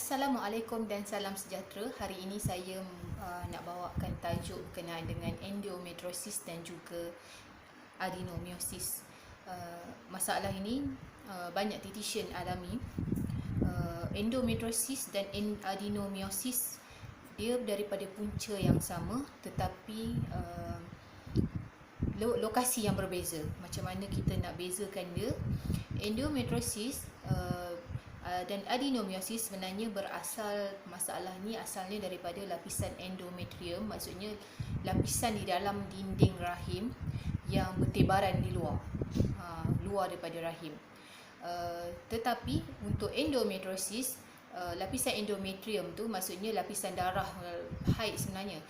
Assalamualaikum dan salam sejahtera. Hari ini saya nak bawakan tajuk berkenaan dengan endometriosis dan juga adenomyosis. Masalah ini banyak dietitian alami. Endometriosis dan adenomyosis dia daripada punca yang sama tetapi lokasi yang berbeza. Macam mana kita nak bezakan dia? Endometriosis dan adenomyosis sebenarnya berasal, masalah ni asalnya daripada lapisan endometrium, maksudnya lapisan di dalam dinding rahim yang bertebaran di luar, luar daripada rahim. Tetapi untuk endometriosis, lapisan endometrium tu maksudnya lapisan darah haid sebenarnya,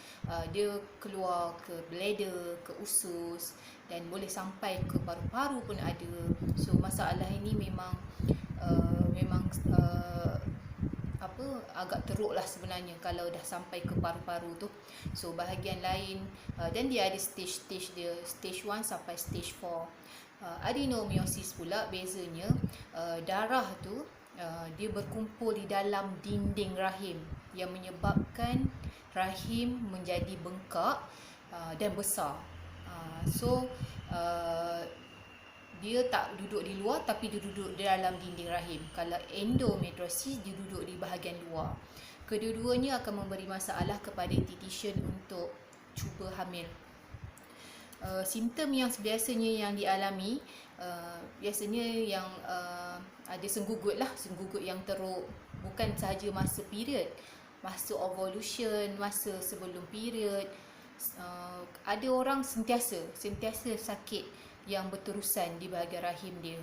dia keluar ke bladder, ke usus dan boleh sampai ke paru-paru pun ada. So masalah ini memang agak teruk lah sebenarnya kalau dah sampai ke paru-paru tu. So bahagian lain dan dia ada stage-stage dia, stage 1 sampai stage 4. Adenomyosis pula bezanya, darah tu dia berkumpul di dalam dinding rahim yang menyebabkan rahim menjadi bengkak dan besar. Dia tak duduk di luar tapi dia duduk di dalam dinding rahim. Kalau endometriosis, dia duduk di bahagian luar. Kedua-duanya akan memberi masalah kepada dietitian untuk cuba hamil. Simptom yang biasanya yang dialami, biasanya yang ada senggugut lah, senggugut yang teruk, bukan sahaja masa period, masa ovulation, masa sebelum period. Ada orang sentiasa sakit yang berterusan di bahagian rahim dia.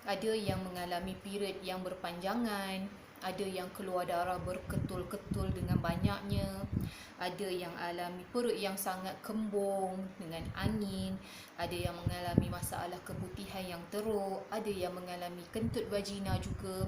Ada yang mengalami period yang berpanjangan, ada yang keluar darah berketul-ketul dengan banyaknya, ada yang alami perut yang sangat kembung dengan angin, ada yang mengalami masalah keputihan yang teruk, ada yang mengalami kentut vagina juga.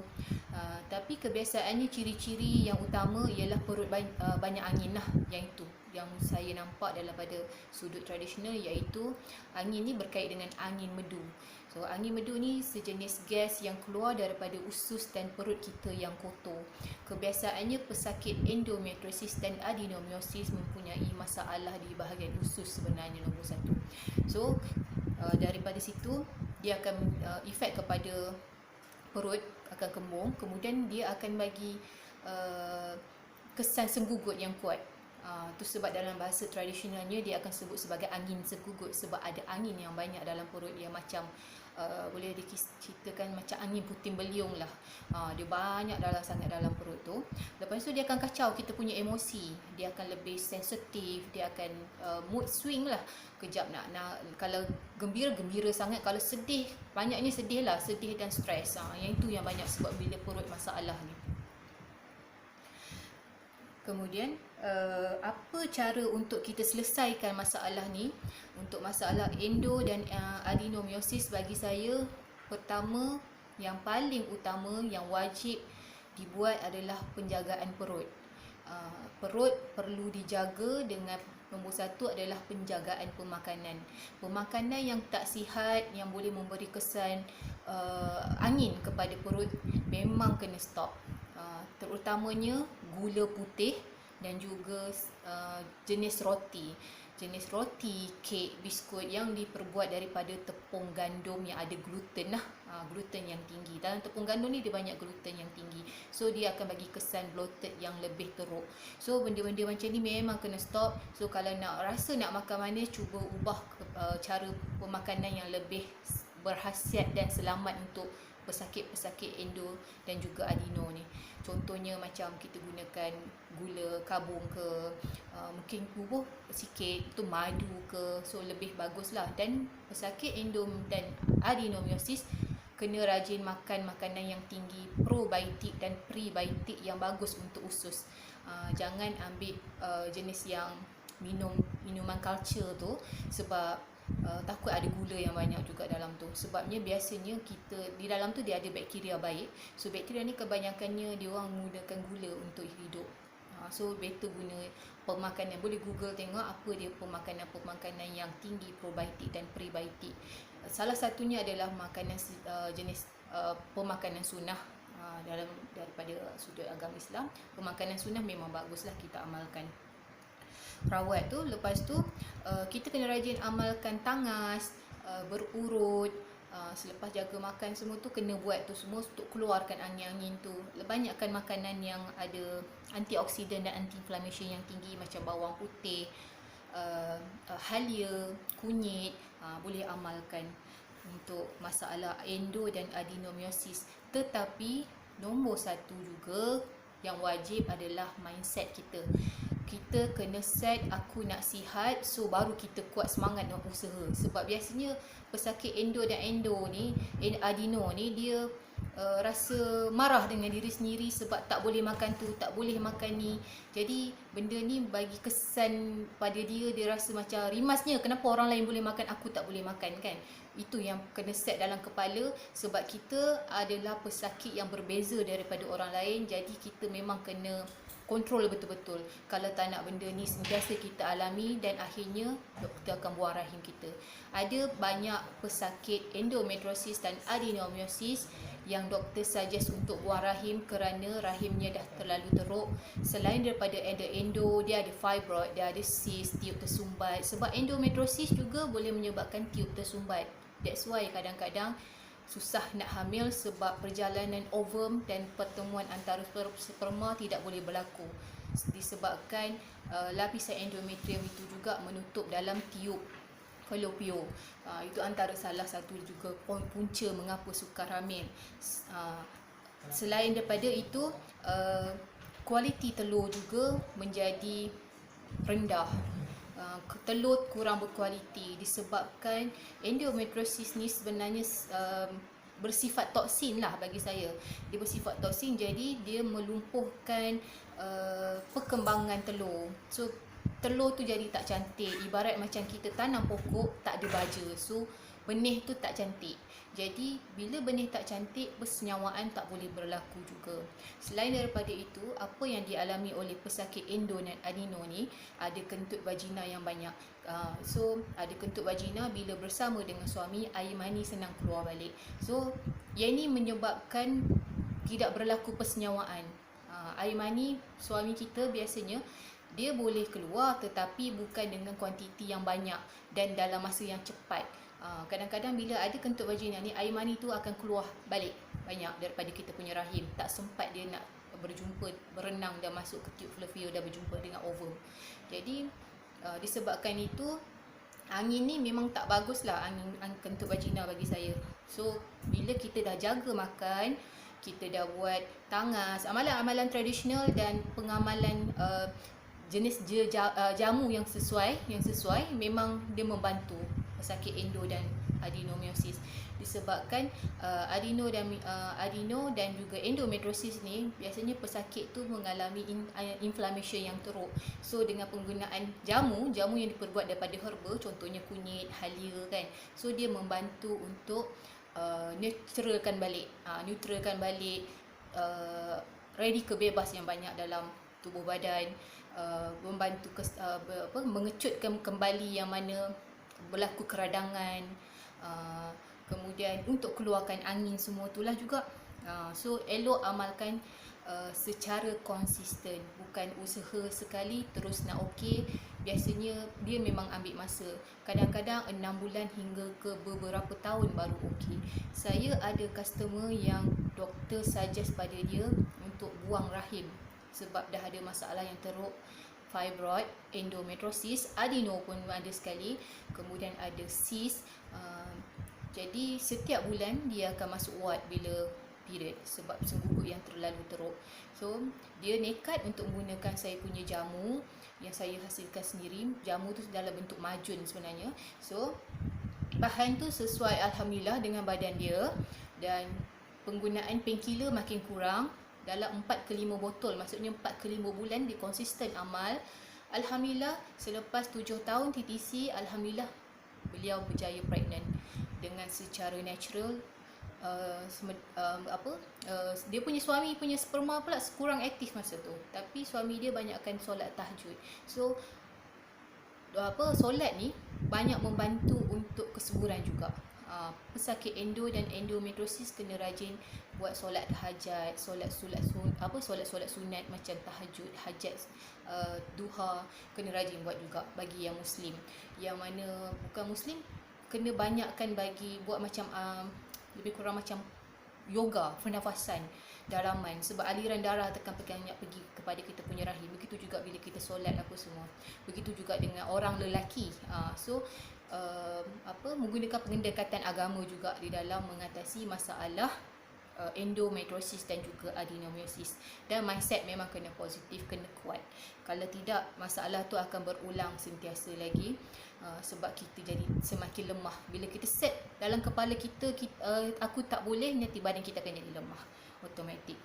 Tapi kebiasaannya ciri-ciri yang utama ialah perut banyak angin lah, yang itu yang saya nampak daripada sudut tradisional, iaitu angin ni berkait dengan angin medu. So angin medu ni sejenis gas yang keluar daripada usus dan perut kita yang kotor. Kebiasaannya pesakit endometriosis dan adenomyosis mempunyai masalah di bahagian usus sebenarnya nombor satu. So daripada situ dia akan efek kepada perut, akan kembung, kemudian dia akan bagi kesan senggugut yang kuat. Tu sebab dalam bahasa tradisionalnya dia akan sebut sebagai angin senggugut, sebab ada angin yang banyak dalam perut dia, macam boleh diceritakan macam angin puting beliung lah. Dia banyak sangat dalam perut tu. Lepas tu dia akan kacau kita punya emosi, dia akan lebih sensitif, dia akan mood swing lah. Kejap nak kalau gembira sangat, kalau sedih, banyaknya sedih lah, sedih dan stres. Yang itu yang banyak sebab bila perut masalah ni. Kemudian apa cara untuk kita selesaikan masalah ni? Untuk masalah endo dan adenomyosis, bagi saya, pertama, yang paling utama yang wajib dibuat adalah penjagaan perut. Perut perlu dijaga dengan nombor satu adalah penjagaan pemakanan. Pemakanan yang tak sihat, yang boleh memberi kesan angin kepada perut, memang kena stop. Terutamanya gula putih dan juga jenis roti, kek, biskut yang diperbuat daripada tepung gandum yang ada gluten lah, gluten yang tinggi. Dalam tepung gandum ni dia banyak gluten yang tinggi, so dia akan bagi kesan bloated yang lebih teruk. So benda-benda macam ni memang kena stop. So kalau nak rasa nak makan manis, cuba ubah cara pemakanan yang lebih berkhasiat dan selamat untuk pesakit-pesakit endo dan juga adeno ni. Contohnya macam kita gunakan gula kabung ke, mungkin bubuh sikit tu madu ke, so lebih baguslah. Dan pesakit endo dan adenomyosis kena rajin makan makanan yang tinggi probiotik dan prebiotik yang bagus untuk usus. Jangan ambil jenis yang minuman culture tu, sebab takut ada gula yang banyak juga dalam tu. Sebabnya biasanya kita di dalam tu dia ada bakteria baik. So bakteria ni kebanyakannya dia orang menggunakan gula untuk hidup. So better guna pemakanan. Boleh Google tengok apa dia pemakanan yang tinggi probiotik dan prebiotik. Salah satunya adalah makanan jenis pemakanan sunnah. dalam daripada sudut agama Islam. Pemakanan sunnah memang baguslah kita amalkan. Rawat tu, lepas tu kita kena rajin amalkan tangas, berurut. Selepas jaga makan semua tu kena buat tu semua untuk keluarkan angin-angin tu. Banyakkan makanan yang ada antioksidan dan anti-inflammation yang tinggi, macam bawang putih, halia, kunyit, boleh amalkan untuk masalah endo dan adenomyosis. Tetapi nombor satu juga yang wajib adalah mindset kita. Kita kena set aku nak sihat, so baru kita kuat semangat nak usaha. Sebab biasanya pesakit endo dan adeno ni dia rasa marah dengan diri sendiri sebab tak boleh makan tu, tak boleh makan ni. Jadi benda ni bagi kesan pada dia rasa macam rimasnya, kenapa orang lain boleh makan, aku tak boleh makan kan. Itu yang kena set dalam kepala, sebab kita adalah pesakit yang berbeza daripada orang lain. Jadi kita memang kena kontrol betul-betul. Kalau tak nak benda ni sentiasa kita alami, dan akhirnya doktor akan buang rahim kita. Ada banyak pesakit endometriosis dan adenomyosis yang doktor suggest untuk buang rahim kerana rahimnya dah terlalu teruk. Selain daripada endo, dia ada fibroid, dia ada cyst, tiup tersumbat. Sebab endometriosis juga boleh menyebabkan tiup tersumbat. That's why kadang-kadang susah nak hamil, sebab perjalanan ovum dan pertemuan antara sperma tidak boleh berlaku disebabkan lapisan endometrium itu juga menutup dalam tiup falopio. Itu antara salah satu juga punca mengapa sukar hamil. Selain daripada itu, kualiti telur juga menjadi rendah. Telur kurang berkualiti disebabkan endometriosis ni sebenarnya bersifat toksin lah bagi saya. Dia bersifat toksin, jadi dia melumpuhkan perkembangan telur. So telur tu jadi tak cantik. Ibarat macam kita tanam pokok tak ada baja, so benih tu tak cantik. Jadi bila benih tak cantik, persenyawaan tak boleh berlaku juga. Selain daripada itu, apa yang dialami oleh pesakit endo dan adeno ni, ada kentut vagina yang banyak. So ada kentut vagina, bila bersama dengan suami, air mani senang keluar balik. So yang ini menyebabkan tidak berlaku persenyawaan. Air mani suami kita biasanya dia boleh keluar, tetapi bukan dengan kuantiti yang banyak dan dalam masa yang cepat. Kadang-kadang bila ada kentut vagina ni, air mani tu akan keluar balik banyak daripada kita punya rahim. Tak sempat dia nak berjumpa, berenang dan masuk ke tiup falopio dan berjumpa dengan ovum. Jadi disebabkan itu, angin ni memang tak bagus lah, angin kentut vagina bagi saya. So bila kita dah jaga makan, kita dah buat tangas, amalan-amalan tradisional dan pengamalan jenis jamu yang sesuai, memang dia membantu pesakit endo dan adenomyosis. Disebabkan adeno dan juga endometriosis ni, biasanya pesakit tu mengalami inflammation yang teruk. So dengan penggunaan jamu yang diperbuat daripada herba, contohnya kunyit, halia kan, so dia membantu untuk neutralkan balik radikal bebas yang banyak dalam tubuh badan, membantu mengecutkan kembali yang mana berlaku keradangan, kemudian untuk keluarkan angin semua itulah juga. So elok amalkan secara konsisten, bukan usaha sekali terus nak okey. Biasanya dia memang ambil masa, kadang-kadang 6 bulan hingga ke beberapa tahun baru okey. Saya ada customer yang doktor suggest pada dia untuk buang rahim sebab dah ada masalah yang teruk, fibroid, endometriosis, adeno pun ada sekali, kemudian ada cyst. Jadi setiap bulan dia akan masuk ward bila period sebab senggugut yang terlalu teruk. So dia nekat untuk menggunakan saya punya jamu yang saya hasilkan sendiri. Jamu tu dalam bentuk majun sebenarnya. So bahan tu sesuai alhamdulillah dengan badan dia, dan penggunaan painkiller makin kurang. Dalam 4 ke 5 botol, maksudnya 4 ke 5 bulan dia konsisten amal. Alhamdulillah selepas 7 tahun TTC, alhamdulillah beliau berjaya pregnant dengan secara natural. Dia punya suami punya sperma pula kurang aktif masa tu, tapi suami dia banyakkan solat tahajud. So solat ni banyak membantu untuk kesuburan juga. pesakit endo dan endometriosis kena rajin buat solat hajat, solat sunat macam tahajud, hajat, duha, kena rajin buat juga bagi yang muslim. Yang mana bukan muslim kena banyakkan bagi buat macam lebih kurang macam yoga, pernafasan, dalaman, sebab aliran darah tekan banyak pergi kepada kita punya rahim. Begitu juga bila kita solat apa semua. Begitu juga dengan orang lelaki. Menggunakan pendekatan agama juga di dalam mengatasi masalah endometriosis dan juga adenomyosis. Dan mindset memang kena positif, kena kuat. Kalau tidak, masalah tu akan berulang sentiasa lagi, sebab kita jadi semakin lemah. Bila kita set dalam kepala kita, aku tak boleh, nanti badan kita akan jadi lemah automatik.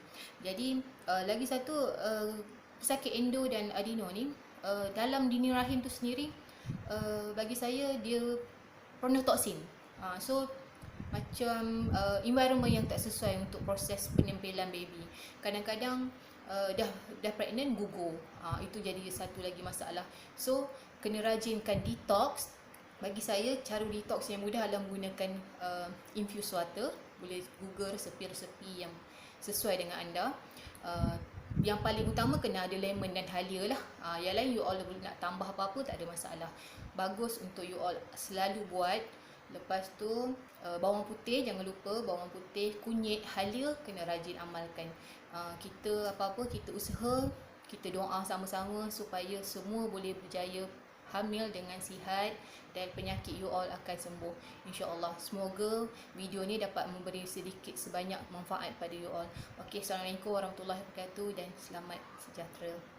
Jadi lagi satu, pesakit endo dan adeno ni, dalam dinding rahim tu sendiri, bagi saya dia chronotoxin. So macam environment yang tak sesuai untuk proses penyempilan baby. Kadang-kadang dah pregnant gugur. Itu jadi satu lagi masalah. So kena rajinkan detox. Bagi saya cara detox yang mudah adalah menggunakan infused water. Boleh google resepi-resepi yang sesuai dengan anda. Yang paling utama kena ada lemon dan halia lah. Yang lain you all nak tambah apa-apa tak ada masalah. Bagus untuk you all selalu buat. Lepas tu bawang putih, jangan lupa bawang putih, kunyit, halia kena rajin amalkan. Kita apa-apa, kita usaha, kita doa sama-sama supaya semua boleh berjaya hamil dengan sihat dan penyakit you all akan sembuh, insya-Allah. Semoga video ni dapat memberi sedikit sebanyak manfaat pada you all. Okey, Assalamualaikum warahmatullahi wabarakatuh dan selamat sejahtera.